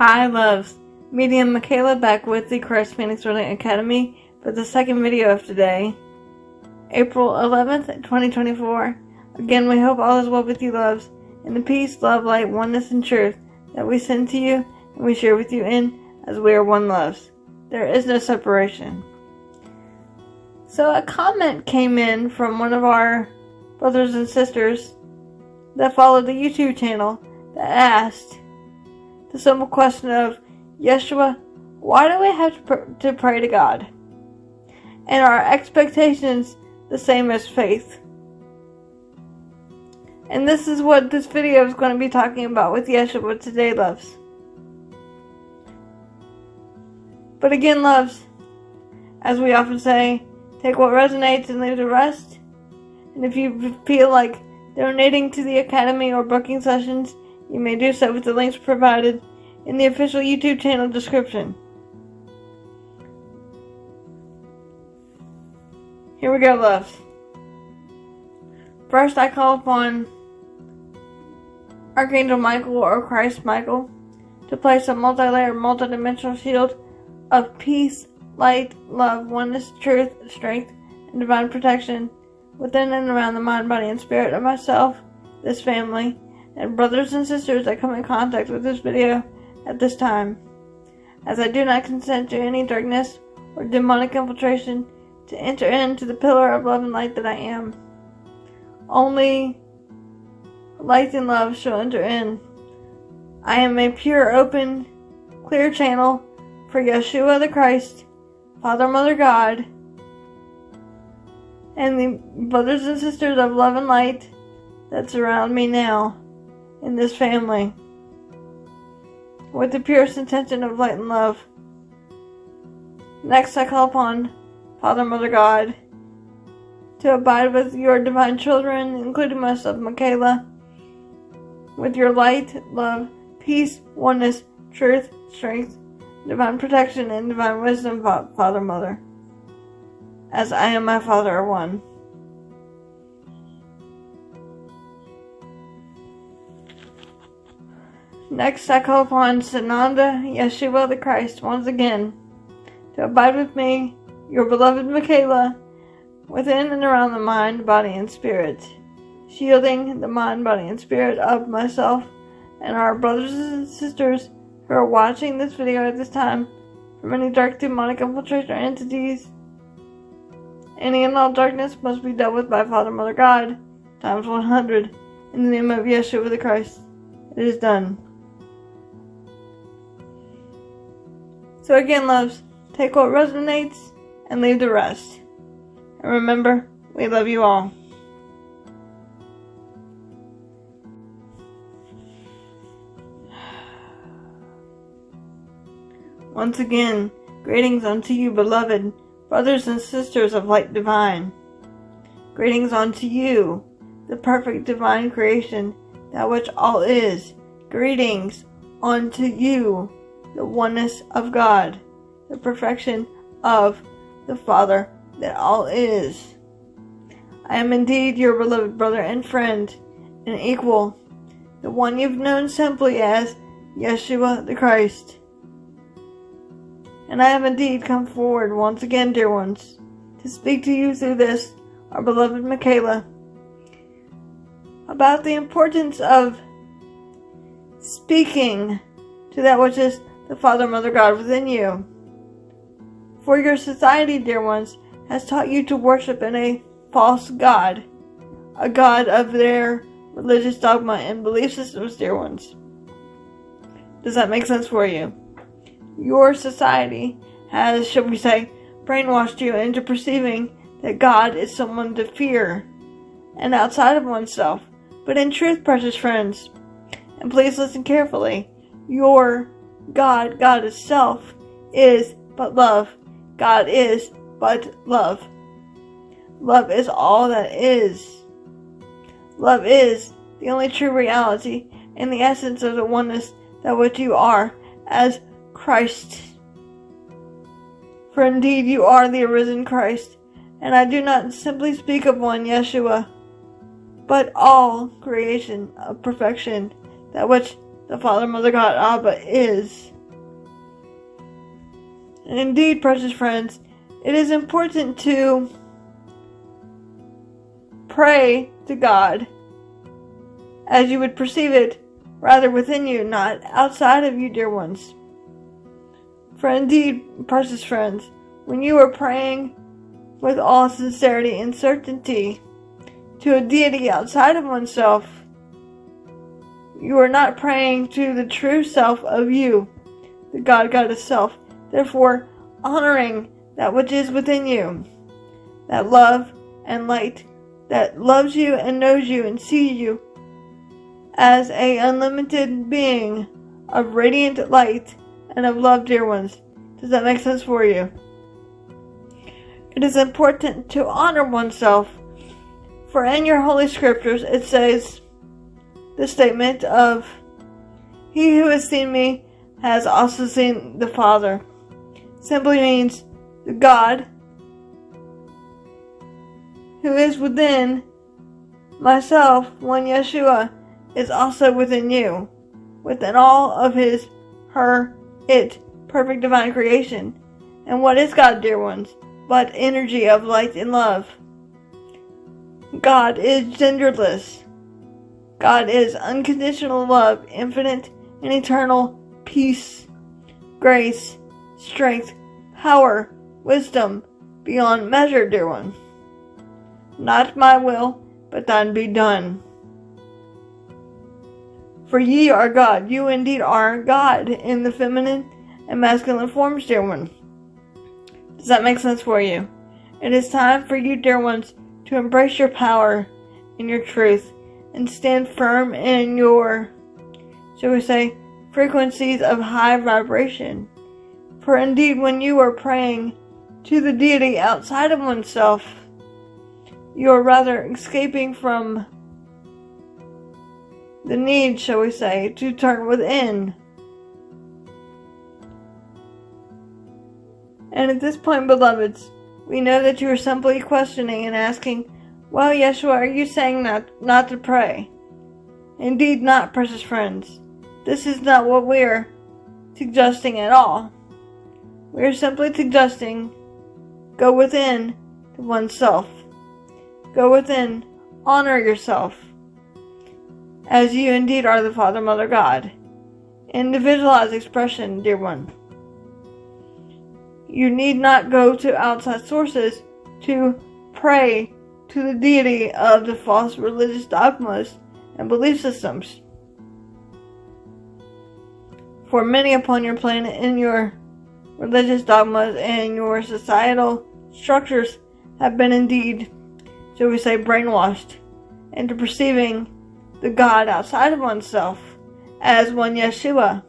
Hi loves, Medium Michaela back with the Christ Phoenix Learning Academy for the second video of today, April 11th, 2024. Again, we hope all is well with you loves, in the peace, love, light, oneness, and truth that we send to you and we share with you in as we are one loves. There is no separation. So a comment came in from one of our brothers and sisters that follow the YouTube channel that asked the simple question of, Yeshua, why do we have to pray to God? And are expectations the same as faith? And this is what this video is going to be talking about with Yeshua today, loves. But again, loves, as we often say, take what resonates and leave the rest. And if you feel like donating to the Academy or booking sessions, you may do so with the links provided in the official YouTube channel description. Here we go, loves. First, I call upon Archangel Michael or Christ Michael to place a multi-layered, multi-dimensional shield of peace, light, love, oneness, truth, strength, and divine protection within and around the mind, body, and spirit of myself, this family, and brothers and sisters that come in contact with this video at this time, as I do not consent to any darkness or demonic infiltration to enter into the pillar of love and light that I am. Only light and love shall enter in. I am a pure, open, clear channel for Yeshua the Christ, Father, Mother, God, and the brothers and sisters of love and light that surround me now in this family, with the purest intention of light and love. Next, I call upon Father, Mother, God to abide with your divine children, including myself, Michaela, with your light, love, peace, oneness, truth, strength, divine protection, and divine wisdom, Father, Mother, as I and my Father are one. Next, I call upon Sananda Yeshua the Christ once again to abide with me, your beloved Michaela, within and around the mind, body, and spirit, shielding the mind, body, and spirit of myself and our brothers and sisters who are watching this video at this time from any dark demonic infiltration or entities. Any and all darkness must be dealt with by Father, Mother, God, times 100, in the name of Yeshua the Christ. It is done. So again, loves, take what resonates and leave the rest. And remember, we love you all. Once again, greetings unto you, beloved brothers and sisters of light divine. Greetings unto you, the perfect divine creation, that which all is. Greetings unto you, the oneness of God, the perfection of the Father that all is. I am indeed your beloved brother and friend and equal, the one you've known simply as Yeshua the Christ. And I have indeed come forward once again, dear ones, to speak to you through this, our beloved Michaela, about the importance of speaking to that which is the Father, Mother, God within you. For your society, dear ones, has taught you to worship in a false God, a God of their religious dogma and belief systems, dear ones. Does that make sense for you? Your society has, shall we say, brainwashed you into perceiving that God is someone to fear and outside of oneself. But in truth, precious friends, and please listen carefully, your God, God itself, is but love. God is but love. Love is all that is. Love is the only true reality and the essence of the oneness that which you are as Christ. For indeed you are the arisen Christ, and I do not simply speak of one Yeshua, but all creation of perfection, that which the Father, Mother, God, Abba is. And indeed, precious friends, it is important to pray to God as you would perceive it, rather within you, not outside of you, dear ones. For indeed, precious friends, when you are praying with all sincerity and certainty to a deity outside of oneself, you are not praying to the true self of you, the God Goddess self, therefore honoring that which is within you, that love and light that loves you and knows you and sees you as a unlimited being of radiant light and of love, dear ones. Does that make sense for you? It is important to honor oneself, for in your holy scriptures it says the statement of, "He who has seen me has also seen the Father." Simply means the God who is within myself, one Yeshua, is also within you, within all of his, her, it, perfect divine creation. And what is God, dear ones, but energy of light and love? God is genderless. God is unconditional love, infinite and eternal peace, grace, strength, power, wisdom, beyond measure, dear one. Not my will, but thine be done. For ye are God, you indeed are God, in the feminine and masculine forms, dear one. Does that make sense for you? It is time for you, dear ones, to embrace your power and your truth, and stand firm in your, shall we say, frequencies of high vibration. For indeed, when you are praying to the deity outside of oneself, you are rather escaping from the need, shall we say, to turn within. And at this point, beloveds, we know that you are simply questioning and asking, "Well, Yeshua, are you saying not to pray?" Indeed not, precious friends. This is not what we are suggesting at all. We are simply suggesting, go within to oneself. Go within, honor yourself, as you indeed are the Father, Mother, God. Individualized expression, dear one. You need not go to outside sources to pray to the deity of the false religious dogmas and belief systems. For many upon your planet in your religious dogmas and your societal structures have been indeed, shall we say, brainwashed into perceiving the God outside of oneself as one Yeshua.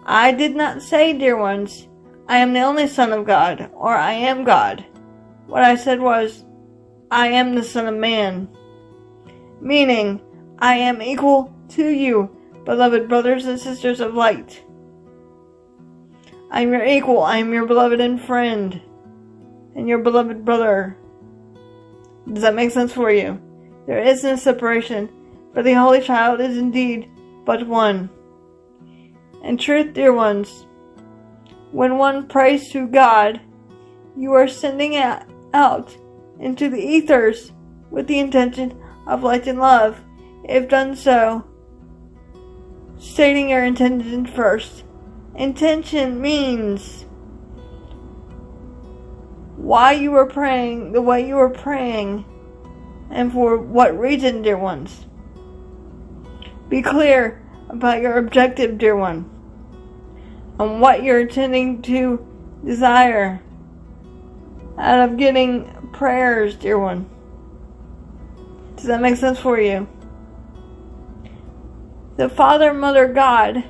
I did not say, dear ones, I am the only Son of God, or I am God. What I said was, I am the Son of Man. Meaning, I am equal to you, beloved brothers and sisters of light. I am your equal, I am your beloved and friend, and your beloved brother. Does that make sense for you? There is no separation, for the Holy Child is indeed but one. In truth, dear ones, when one prays to God, you are sending it out into the ethers with the intention of light and love. If done so, stating your intention first. Intention means why you are praying the way you are praying, and for what reason, dear ones. Be clear about your objective, dear one, and what you're intending to desire out of getting prayers, dear one. Does that make sense for you? The Father, Mother, God,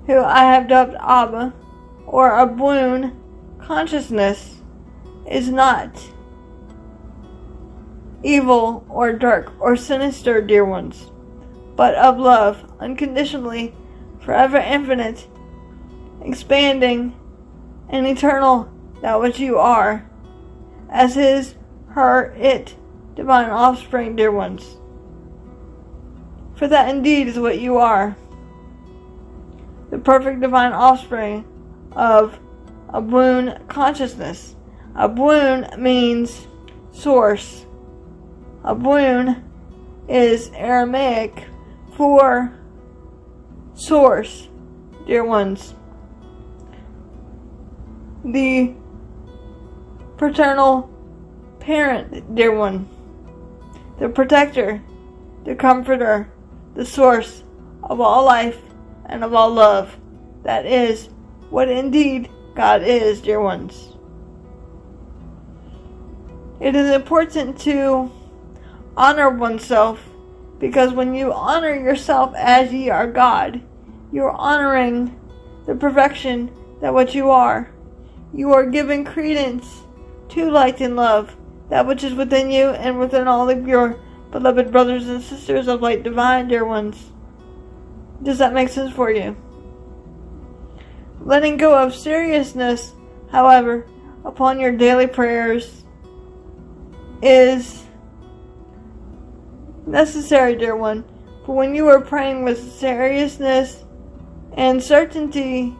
who I have dubbed Abba, or Abun, consciousness, is not evil or dark or sinister, dear ones, but of love, unconditionally, forever infinite, expanding, and eternal, that which you are, as his, her, it, divine offspring, dear ones. For that indeed is what you are. the perfect divine offspring of Abun consciousness. Abun means source. Abun is Aramaic for source, dear ones. The paternal parent, dear one. The protector, the comforter, the source of all life and of all love. That is what indeed God is, dear ones. It is important to honor oneself, because when you honor yourself as ye are God, you are honoring the perfection that what you are. You are giving credence to light and love, that which is within you and within all of your beloved brothers and sisters of light divine, dear ones. Does that make sense for you? Letting go of seriousness, however, upon your daily prayers is necessary, dear one. For when you are praying with seriousness and certainty,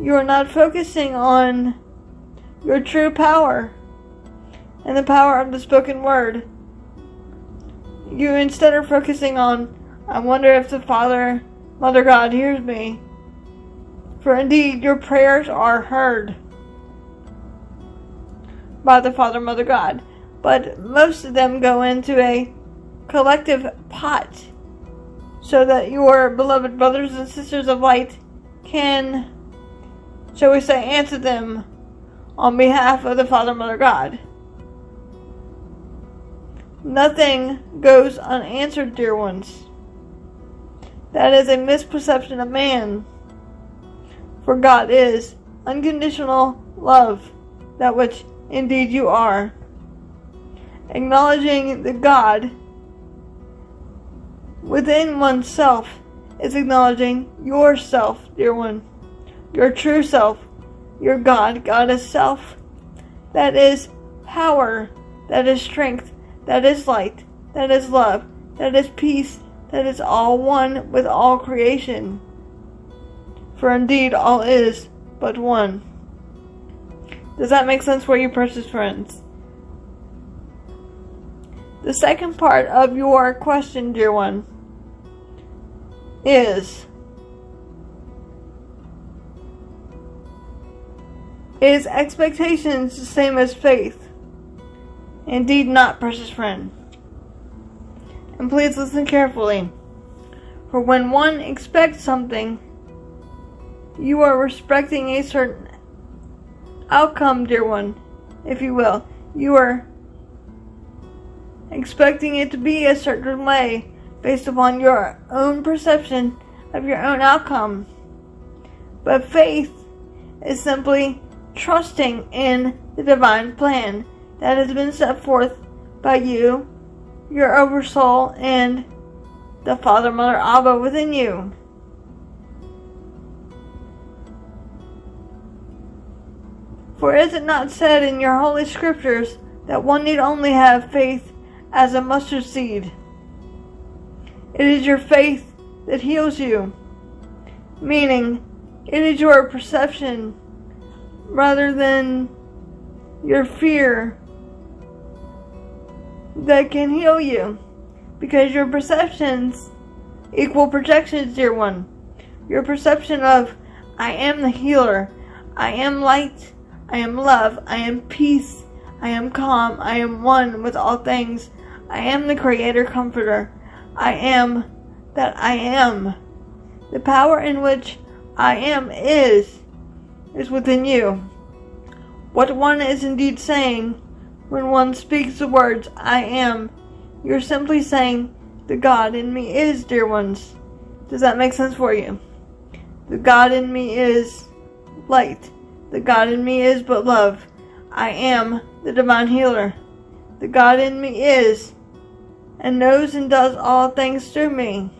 you are not focusing on your true power and the power of the spoken word. You instead are focusing on, I wonder if the Father, Mother God hears me. For indeed, your prayers are heard by the Father, Mother God. But most of them go into a collective pot, so that your beloved brothers and sisters of light can, shall we say, answer them on behalf of the Father, Mother God. Nothing goes unanswered, dear ones. That is a misperception of man. For God is unconditional love, that which indeed you are. Acknowledging the God within oneself is acknowledging yourself, dear one. Your true self, your God. God is self. That is power. That is strength. That is light. That is love. That is peace. That is all one with all creation. For indeed all is but one. Does that make sense for you, precious friends? The second part of your question, dear one, is expectations the same as faith? Indeed not, precious friend. And please listen carefully. For when one expects something, you are respecting a certain outcome, dear one, if you will. You are expecting it to be a certain way based upon your own perception of your own outcome. But faith is simply trusting in the divine plan that has been set forth by you, your oversoul, and the Father, Mother, Abba within you. For is it not said in your holy scriptures that one need only have faith as a mustard seed? It is your faith that heals you, meaning it is your perception rather than your fear that can heal you, because your perceptions equal projections, dear one. Your perception of, I am the healer, I am light, I am love, I am peace, I am calm, I am one with all things, I am the creator comforter, I am that I am. The power in which I am is within you. What one is indeed saying when one speaks the words, I am, you're simply saying, the God in me is, dear ones. Does that make sense for you? The God in me is light. The God in me is but love. I am the divine healer. The God in me is and knows and does all things through me.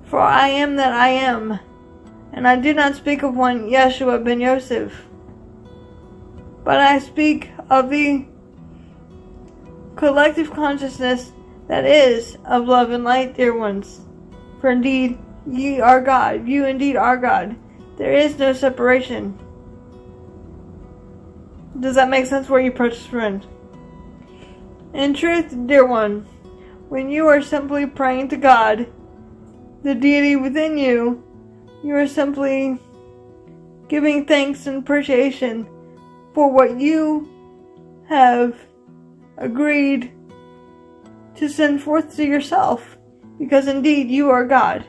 For I am that I am, and I do not speak of one Yeshua ben Yosef, but I speak of the collective consciousness that is of love and light, dear ones. For indeed, ye are God. You indeed are God. There is no separation. Does that make sense for you, precious friend? In truth, dear one, when you are simply praying to God, the deity within you, you are simply giving thanks and appreciation for what you have agreed to send forth to yourself, because indeed you are God.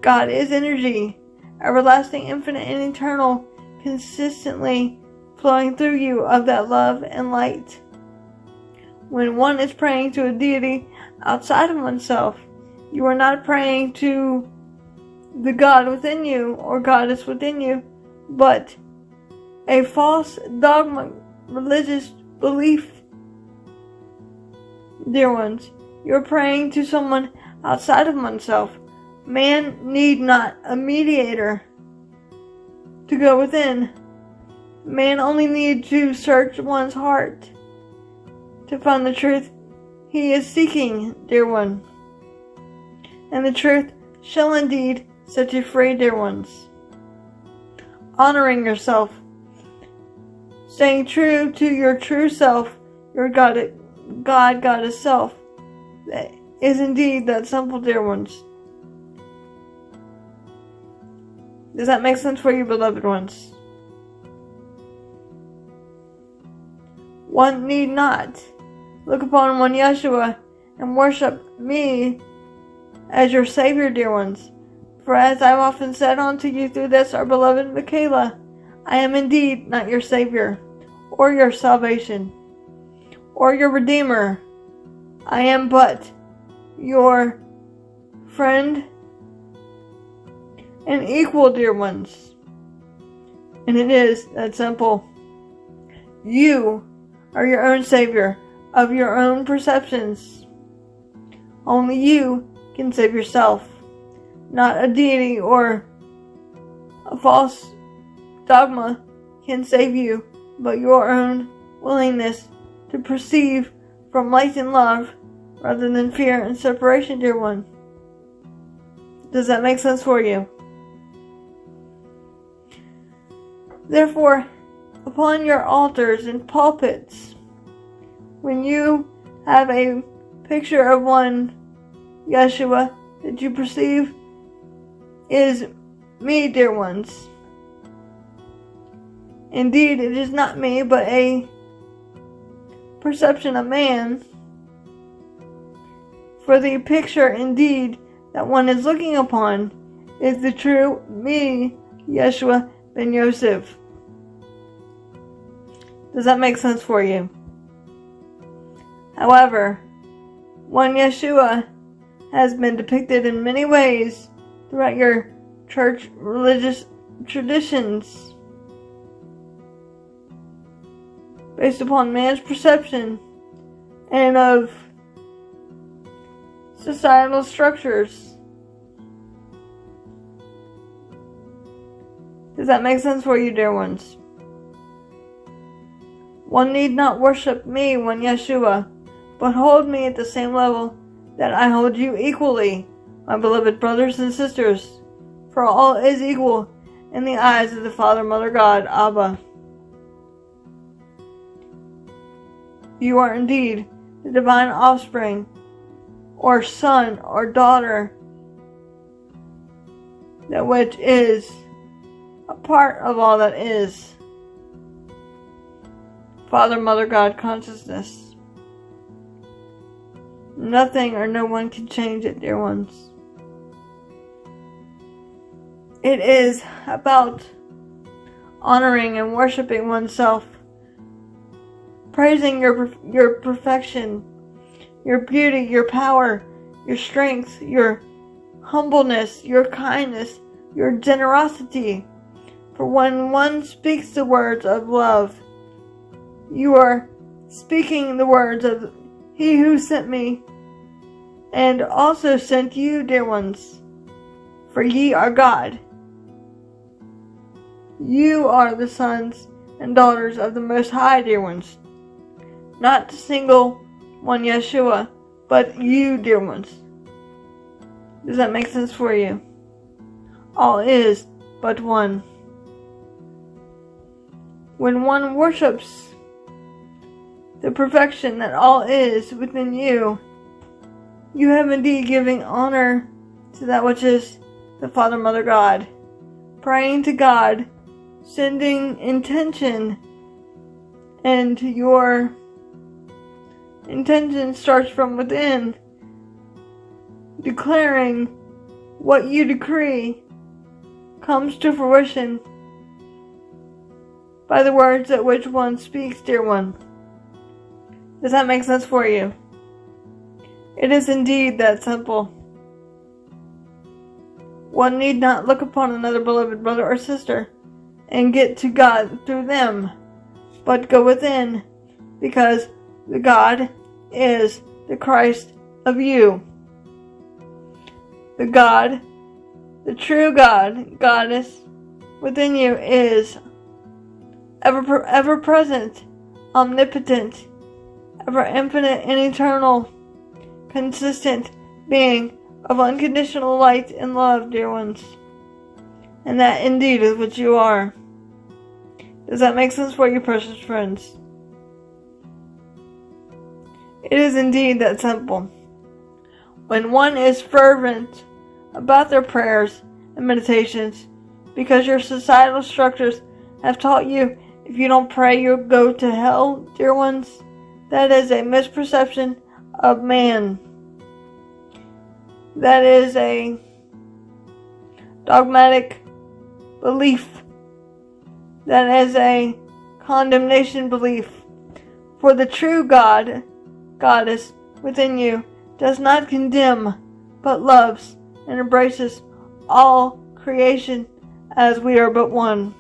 God is energy, everlasting, infinite, and eternal, consistently flowing through you of that love and light. When one is praying to a deity outside of oneself, you are not praying to the God within you or goddess within you, but a false dogma, religious belief. Dear ones, you're praying to someone outside of oneself. Man need not a mediator to go within. Man only needs to search one's heart to find the truth he is seeking, dear one. And the truth shall indeed set you free, dear ones. Honoring yourself, staying true to your true self, your goddess self, that is indeed that simple, dear ones. Does that make sense for you, beloved ones? One need not look upon one Yeshua and worship me as your Savior, dear ones. For as I've often said unto you through this, our beloved Michaela, I am indeed not your Savior, or your salvation, or your Redeemer. I am but your friend and equal, dear ones. And it is that simple. You are your own Savior of your own perceptions. Only you can save yourself. Not a deity or a false dogma can save you, but your own willingness to perceive from light and love rather than fear and separation, dear one. Does that make sense for you? Therefore, upon your altars and pulpits, when you have a picture of one Yeshua that you perceive is me, dear ones. Indeed, it is not me, but a perception of man. For the picture, indeed, that one is looking upon is the true me, Yeshua ben Yosef. Does that make sense for you? However, one Yeshua has been depicted in many ways throughout your church religious traditions, based upon man's perception and of societal structures. Does that make sense for you, dear ones? One need not worship me, one Yeshua, but hold me at the same level that I hold you equally, my beloved brothers and sisters, for all is equal in the eyes of the Father, Mother God, Abba. You are indeed the divine offspring, or son, or daughter, that which is a part of all that is. Father, Mother God consciousness. Nothing or no one can change it, dear ones. It is about honoring and worshiping oneself, praising your perfection, your beauty, your power, your strength, your humbleness, your kindness, your generosity. For when one speaks the words of love, you are speaking the words of He who sent me, and also sent you, dear ones. For ye are God. You are the sons and daughters of the Most High, dear ones. Not the single one Yeshua, but you, dear ones. Does that make sense for you? All is but one. When one worships the perfection that all is within you, you have indeed given honor to that which is the Father, Mother, God. Praying to God, sending intention, and your intention starts from within, declaring what you decree comes to fruition by the words at which one speaks, dear one. Does that make sense for you? It is indeed that simple. One need not look upon another beloved brother or sister and get to God through them, but go within, because the God is the Christ of you. The God, the true God, Goddess within you is ever present, omnipotent, ever infinite and eternal, consistent being of unconditional light and love, dear ones. And that indeed is what you are. Does that make sense for you, precious friends? It is indeed that simple. When one is fervent about their prayers and meditations, because your societal structures have taught you if you don't pray you'll go to hell, dear ones, that is a misperception of man. That is a dogmatic belief. That is a condemnation belief. For the true God, Goddess within you, does not condemn, but loves and embraces all creation as we are but one.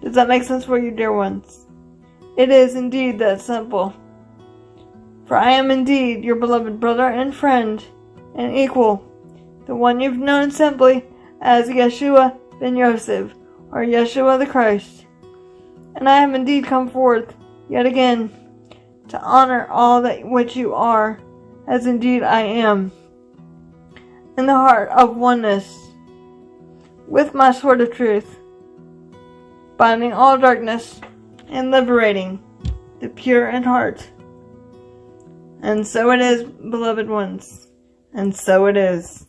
Does that make sense for you, dear ones? It is indeed that simple. For I am indeed your beloved brother and friend and equal, the one you've known simply as Yeshua ben Yosef, or Yeshua the Christ. And I have indeed come forth yet again to honor all that which you are, as indeed I am, in the heart of oneness, with my sword of truth, binding all darkness and liberating the pure in heart. And so it is, beloved ones, and so it is.